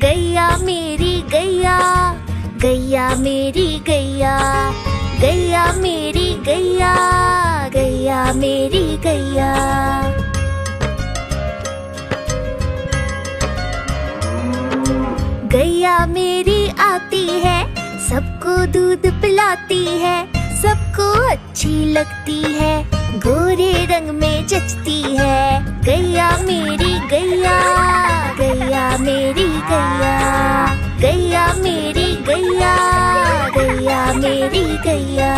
गैया मेरी गैया, गैया मेरी गैया, गैया मेरी गैया, गैया मेरी गैया। गैया मेरी आती है, सबको दूध पिलाती है, सबको अच्छी लगती है, गोरे रंग में जचती है। गैया मेरी गैया, गैया मेरी गैया, गैया मेरी गैया, गैया मेरी गैया।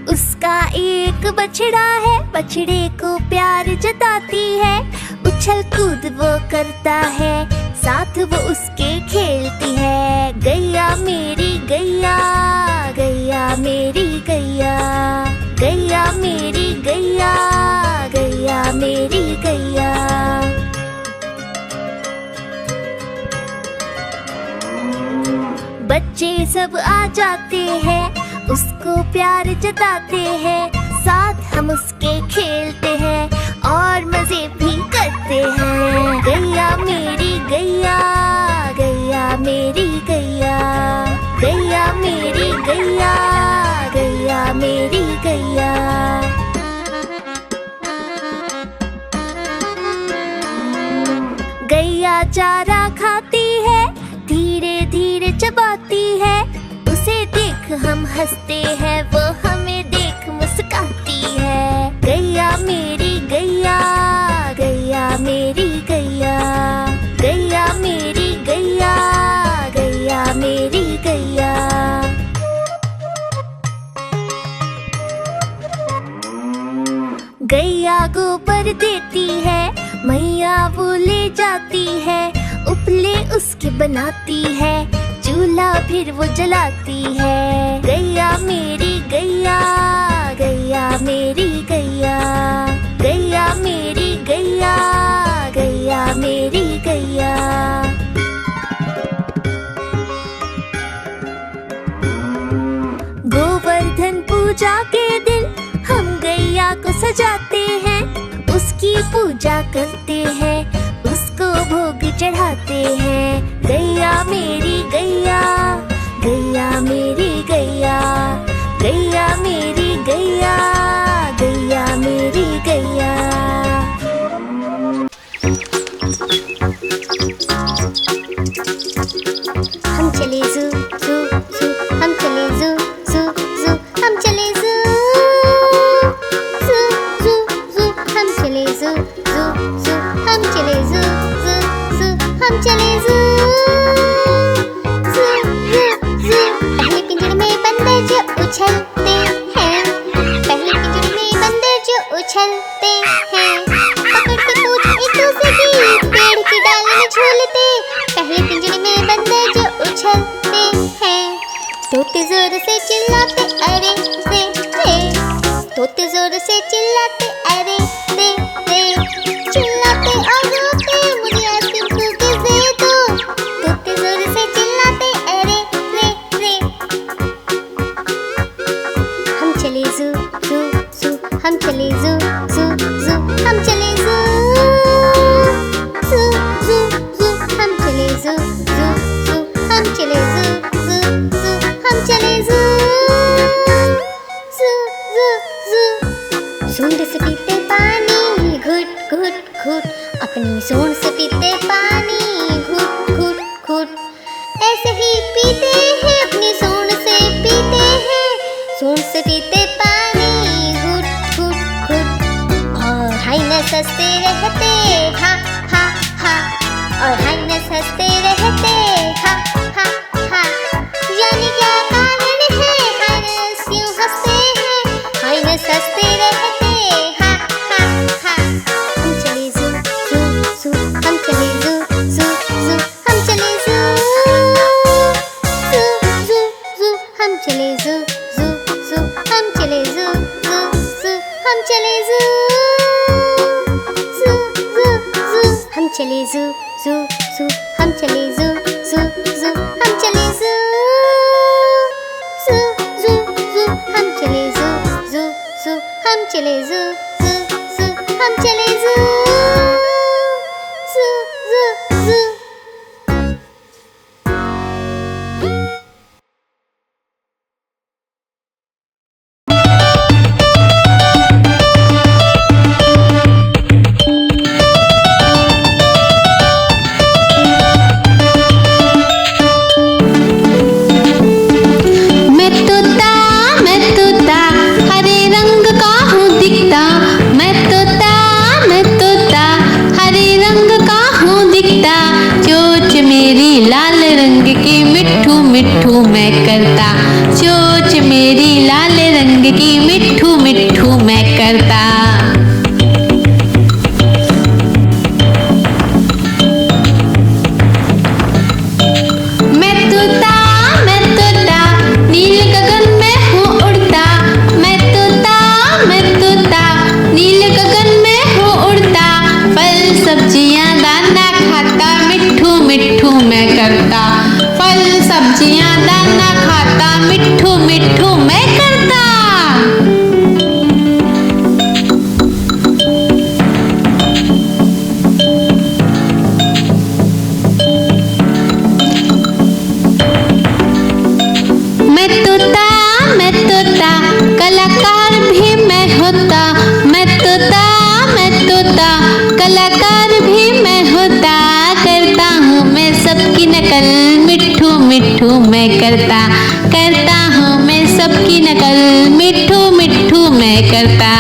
उसका एक बछड़ा है, बछड़े को प्यार जताती है, उछल कूद वो करता है, साथ वो उसके खेलती है। गैया मेरी गैया, गैया मेरी गैया, गैया मेरी गैया, गैया मेरी गैया। बच्चे सब आ जाते हैं, उसको प्यार जताते हैं, साथ हम उसके खेलते हैं और मजे भी करते हैं। गैया मेरी गैया, गैया मेरी गैया, गैया मेरी गैया, गैया मेरी गैया। गैया चारा खाती है, धीरे धीरे चबाती है, उसे देख हम हंसते हैं, वो हमें देख मुस्कुराती है। गैया मेरी गैया, गैया मेरी गैया, गैया मेरी गैया, गैया मेरी गैया। गैया गोबर देती है, मैया वो ले जाती है, उपले उसके बनाती है, चूल्हा फिर वो जलाती है। गैया मेरी गैया, गैया मेरी गैया, गैया मेरी गैया, गैया मेरी गैया। गोवर्धन पूजा के दिन हम गैया को सजाते हैं, उसकी पूजा करते हैं, उसको भोग चढ़ाते हैं। गैया मेरी गैया, गैया मेरी गैया, गैया मेरी गैया, गैया मेरी गैया। हम चले ज़ू ज़ू ज़ू, हम चले ज़ू ज़ू ज़ू, हम चले ज़ू ज़ू ज़ू ज़ू, हम चले ज़ू ज़ू ज़ू, हम चले ज़ू ज़ू ज़ू, हम चले ज़ू ज़ू ज़ू ज़ू। पहले पिंजरे में बंदर जो उछलते हैं, पहले पिंजरे में बंदर जो उछलते हैं, पकड़ के पूछ एक दूसरे की, पेड़ की डाली में झूलते। पहले पिंजरे में बंदर जो उछलते हैं, तोते जोर से चिल्लाते अरे रे रे, तोते जोर से चिल्लाते अरे रे रे, चिल्लाते और रोते मुझे आइसक्रीम कुकीज़ दे दो। तोते जोर से चिल्लाते अरे रे रे। हम चले ज़ू ज़ू ज़ू, हम चले ज़ू ज़ू ज़ू, हम चले ज़ू ज़ू ज़ू ज़ू, हम चले ज़ू ज़ू ज़ू, हम चले ज़ू ज़ू ज़ू, हम चले ज़ू ज़ू ज़ू ज़ू। सूंड से पीते पानी घुट घुट घुट, अपनी सूंड से पीते पानी घुट घुट घुट, ऐसे ही पीते हैं अपनी सूंड से पीते हैं, सूंड से पीते पानी घुट घुट घुट। और हाइनस हंसते रहते हा हा हा, और हाइनस हंसते रहते हा हा हा। जाने क्या कारण है हाइनस क्यों हंसते हैं, हाइनस हंसते रहते हा हा हा। हम चले ज़ू ज़ू ज़ू, हम चले ज़ू ज़ू ज़ू, हम चले ज़ू ज़ू ज़ू ज़ू, हम चले ज़ू ज़ू ज़ू, हम चले ज़ू ज़ू ज़ू, हम चले ज़ू ज़ू ज़ू ज़ू, हम चले ज़ू ज़ू ज़ू, हम चले ज़ू ज़ू ज़ू, हम चले ज़ू ज़ू ज़ू ज़ू, हम चले ज़ू ज़ू ज़ू, हम चले ज़ू ज़ू ज़ू, हम चले मिट्ठू मैं करता, चोंच मेरी लाल रंग की, मिट्ठू मिट्ठू मैं करता। मैं तोता नील गगन में हूँ उड़ता, मैं तोता नील गगन में हूँ उड़ता, फल सब्जियाँ दाना खाता, मिट्ठू मिट्ठू मैं करता, फल सब्जियाँ दाना खाता, मिट्ठू मिट्ठू मैं करता। मैं तोता कलाकार भी मैं होता, मैं तोता कलाकार भी मैं होता, करता हूँ मैं सबकी नकल, मिट्ठू मिट्ठू मैं करता हूँ मैं सबकी नकल, मिट्ठू मिट्ठू मैं करता।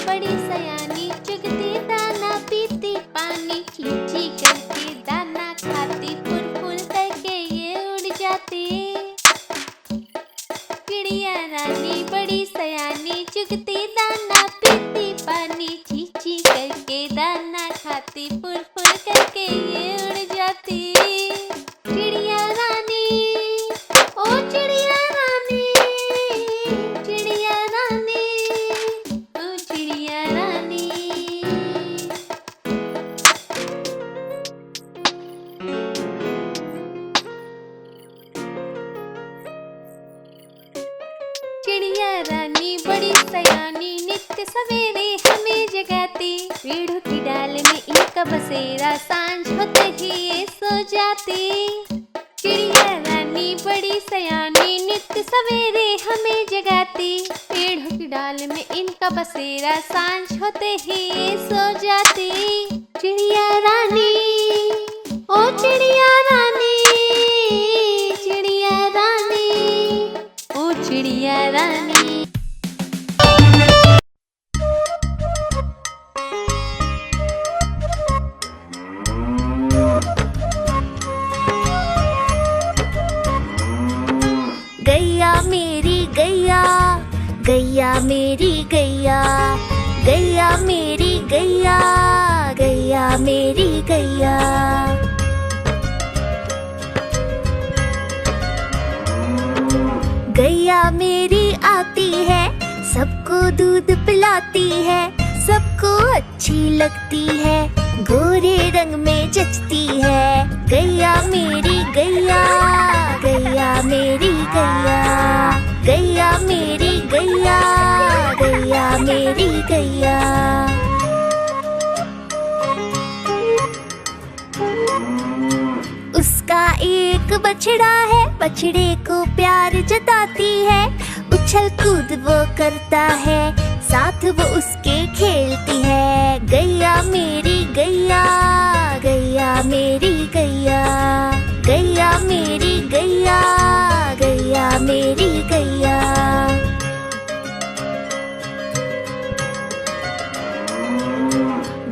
बड़ी सयानी चुगती दाना पीती पानी, चींची करके दाना खाती, फुल फुल करके ये उड़ जाती। चिड़िया रानी बड़ी सयानी चुगती दाना पीती पानी, चींची करके दाना खाती, फुल फुल करके ये उड़ जाती। चिड़िया रानी ओ चिड़िया रानी, चिड़िया रानी ओ चिड़िया रानी। चिड़िया रानी बड़ी सयानी नित्य सवेरे हमें जगाती, पेड़ों की डाल में इनका बसेरा, सांझ होते ही ये सो जाती। चिड़िया रानी बड़ी सयानी नित्य सवेरे हमें जगाती, पेड़ों की डाल में इनका बसेरा, सांझ होते ही ये सो जाती। चिड़िया रानी ओ चिड़िया रानी, चिड़िया रानी ओ चिड़िया रानी। गैया मेरी गैया, गैया मेरी गैया, गैया मेरी गैया, गैया मेरी गैया। गैया मेरी आती है, सबको दूध पिलाती है, सबको अच्छी लगती है, गोरे रंग में जचती है। गैया मेरी गैया, गैया मेरी गैया, गैया मेरी गैया, गैया मेरी गैया। उसका एक बछड़ा है, बछड़े को प्यार जताती है, उछल कूद वो करता है, साथ वो उसके खेलती है। गैया मेरी गैया, गैया मेरी गैया, गैया मेरी गैया, गैया मेरी गैया।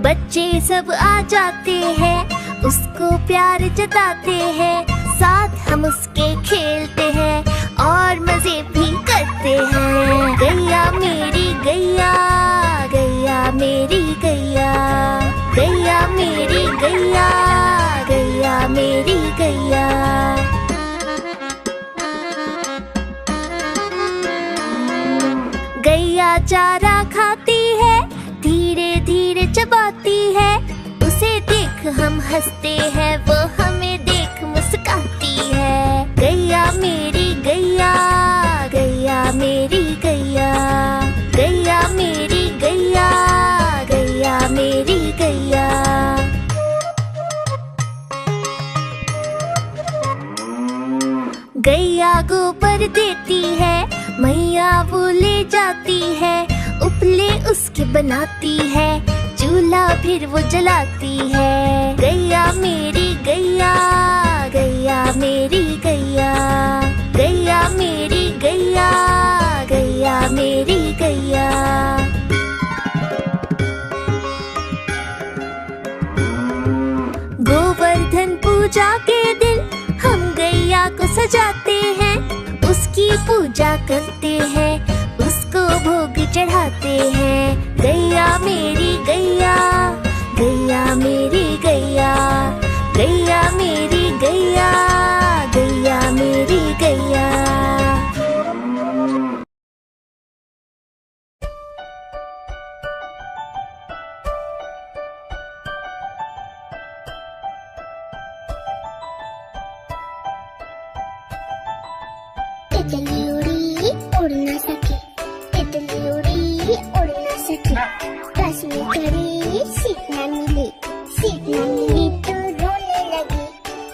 बच्चे सब आ जाते हैं, उसको प्यार जताते हैं, साथ हम उसके खेलते हैं और मजे भी करते हैं। गैया मेरी गैया, गैया मेरी गैया, गैया मेरी गैया, गैया मेरी गैया। गैया चारा खाती है, धीरे धीरे चबाती है, उसे देख हम हंसते हैं, वो हमें देख मुस्काती है। गैया मेरी गैया, गैया मेरी गैया, गैया मेरी गैया, गैया मेरी गैया। गैया गोबर देती है, मैया वो ले जाती है, उपले उसके बनाती है, चूल्हा फिर वो जलाती है। गैया मेरी गैया, गैया मेरी गैया, गैया मेरी गैया, गैया मेरी गैया। गोवर्धन पूजा के दिन हम गैया को सजाते हैं, उसकी पूजा करते हैं, उसको भोग चढ़ाते हैं। गैया मेरी गैया, गैया मेरी गैया, गैया मेरी गैया, गैया मेरी गैया। तितली उड़ी उड़ ना सके, तितली उड़ी उड़ ना सके, बस में करे सीट ना मिली, सीट ना मिली तो रोने लगी,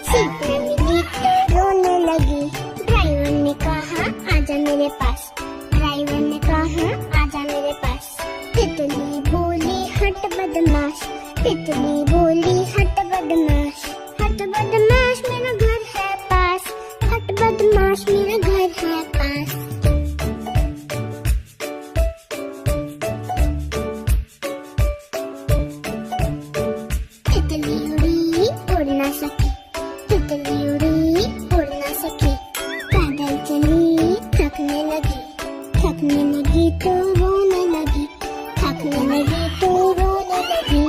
सीट ना मिली तो रोने लगी। ड्राइवर ने कहा आजा मेरे पास, ड्राइवर ने कहा आजा मेरे पास। तितली बोली हट बदमाश, तितली बोली हट बदमाश, हट बदमाश मेरा घर है पास, हट बदमाश मेरा घर है पास। तितली उड़ी उड़ ना सकी, तितली उड़ी उड़ ना सकी, पैदल चली थकने लगी, थकने लगी तो रोने लगी, थकने लगी तो रोने लगी।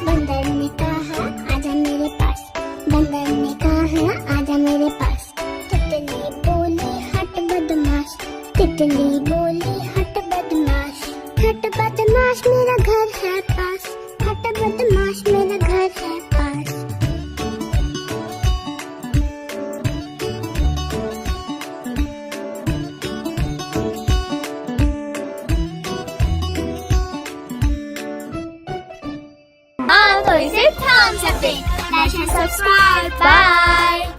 बंदर ने कहा आजा मेरे पास, बंदर ने कहा आजा मेरे पास। तितली बोली हट बदमाश, तितली बोली हट बदमाश, हट बदमाश मेरा घर है पास, हट बदमाश मेरा घर है पास। हाँ तो इसे थाम सकते। Subscribe. Bye.